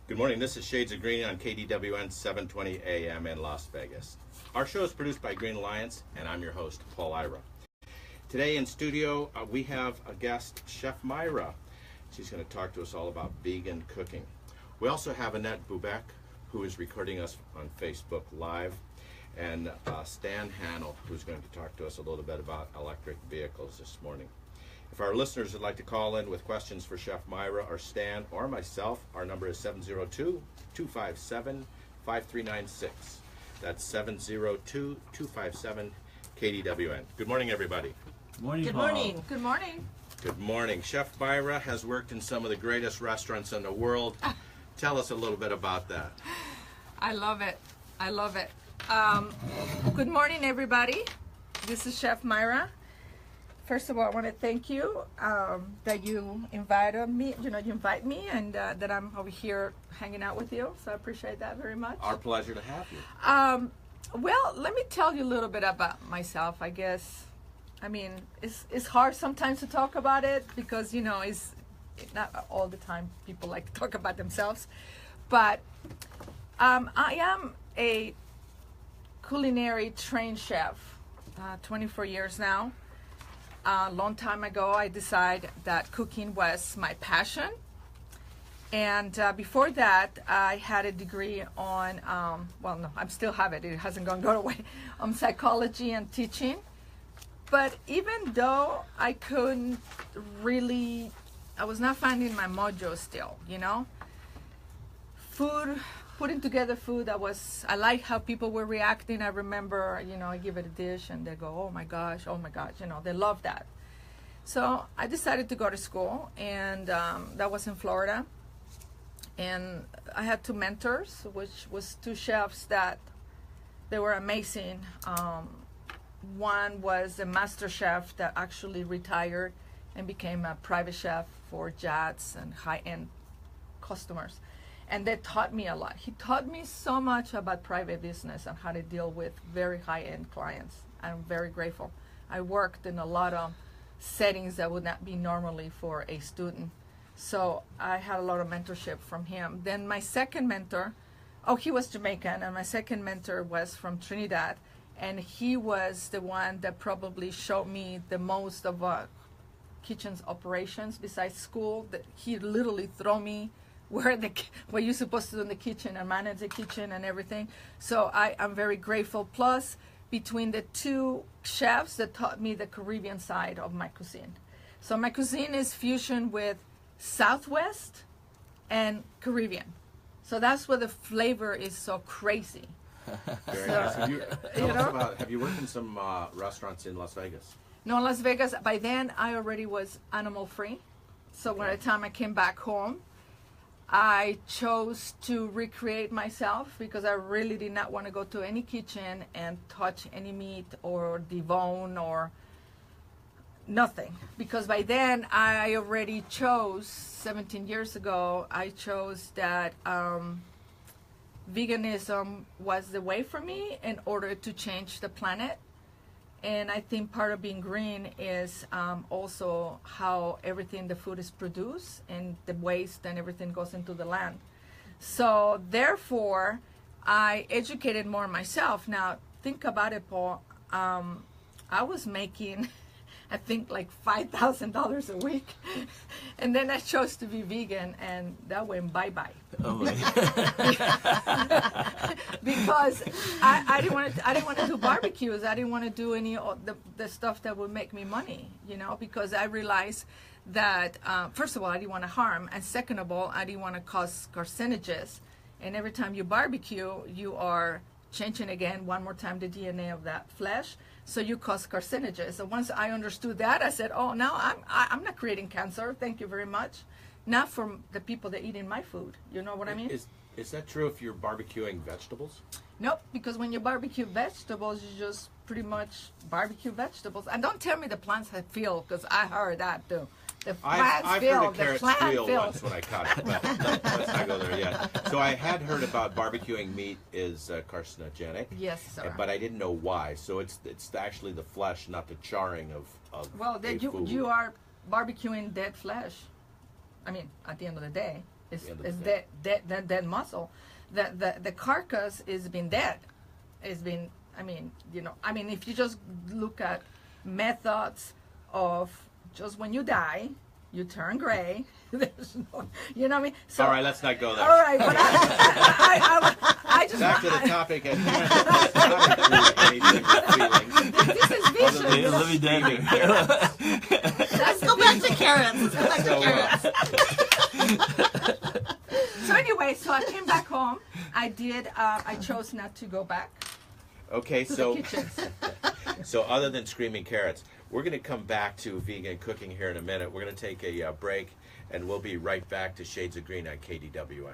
Good morning, this is Shades of Green on KDWN 720 AM in Las Vegas. Our show is produced by Green Alliance, and I'm your host, Paul Ira. Today in studio, we have a guest, Chef Mayra. She's going to talk to us all about vegan cooking. We also have Annette Bubeck, who is recording us on Facebook Live, and Stan Hannell, who's going to talk to us a little bit about electric vehicles this morning. If our listeners would like to call in with questions for Chef Mayra or Stan or myself, our number is 702-257-5396. That's 702-257-KDWN. Good morning, everybody. Good morning, Good Paul. morning. Good morning. Good morning. Chef Mayra has worked in some of the greatest restaurants in the world. Tell us a little bit about that. I love it. I love it. Good morning, everybody. This is Chef Mayra. First of all, I want to thank you that you invited me. You invite me, and that I'm over here hanging out with you. So I appreciate that very much. Our pleasure to have you. Well, let me tell you a little bit about myself. I guess, I mean, it's hard sometimes to talk about it because it's not all the time people like to talk about themselves. But I am a culinary trained chef, 24 years now. A long time ago, I decided that cooking was my passion. And before that, I had a degree on, I still have it. It hasn't gone away, on psychology and teaching. But even though I couldn't really, I was not finding my mojo still, Food, putting together food, I like how people were reacting. I remember, I give it a dish and they go, oh my gosh, they love that. So I decided to go to school, and that was in Florida. And I had two mentors, which was two chefs that they were amazing. One was a master chef that actually retired and became a private chef for jets and high-end customers. And they taught me a lot. He taught me so much about private business and how to deal with very high-end clients. I'm very grateful. I worked in a lot of settings that would not be normally for a student. So I had a lot of mentorship from him. Then my second mentor, he was Jamaican, and my second mentor was from Trinidad. And he was the one that probably showed me the most of kitchen's operations besides school. That he literally threw me what you're supposed to do in the kitchen and manage the kitchen and everything. So I'm very grateful. Plus, between the two chefs that taught me the Caribbean side of my cuisine. So my cuisine is fusion with Southwest and Caribbean. So that's where the flavor is so crazy. Very nice. Have you worked in some restaurants in Las Vegas? No, Las Vegas, by then I already was animal free. So by the time I came back home, I chose to recreate myself because I really did not want to go to any kitchen and touch any meat or debone or nothing. Because by then I already chose, 17 years ago, I chose that veganism was the way for me in order to change the planet. And I think part of being green is also how everything, the food is produced and the waste and everything goes into the land. So therefore, I educated more myself. Now, think about it, Paul. I was making, I think, like $5,000 a week. And then I chose to be vegan, and that went bye-bye. Oh my. Because I didn't want to do barbecues. I didn't want to do any of the stuff that would make me money, because I realized that, first of all, I didn't want to harm. And second of all, I didn't want to cause carcinogens. And every time you barbecue, you are changing again one more time the DNA of that flesh. So you cause carcinogens. So once I understood that, I said, oh, no, I'm not creating cancer. Thank you very much. Not from the people that eat in my food. You know what I mean? Is that true if you're barbecuing vegetables? Nope, because when you barbecue vegetables, you just pretty much barbecue vegetables. And don't tell me the plants have feel, because I heard that too. The plants I've feel, heard a carrot squeal feel. once when I caught it, but let's not go there yet. So I had heard about barbecuing meat is carcinogenic. Yes, sir. But I didn't know why. So it's actually the flesh, not the charring of Well, a food. you are barbecuing dead flesh. I mean, at the end of the day. It's, The end of it's the dead muscle. The carcass is been dead. It's been, if you just look at methods of just when you die, you turn gray. There's no, you know what I mean? So, All right, let's not go there. all right, but I just Back to the want- topic at hand. Anything with feelings. This is vicious. Other than you know? Let me dang you. Let's go back to carrots. Let's go back to carrots. So anyway, so I came back home. I chose not to go back Okay, to so the kitchen. so other than screaming carrots, we're going to come back to vegan cooking here in a minute. We're going to take a break, and we'll be right back to Shades of Green on KDWN.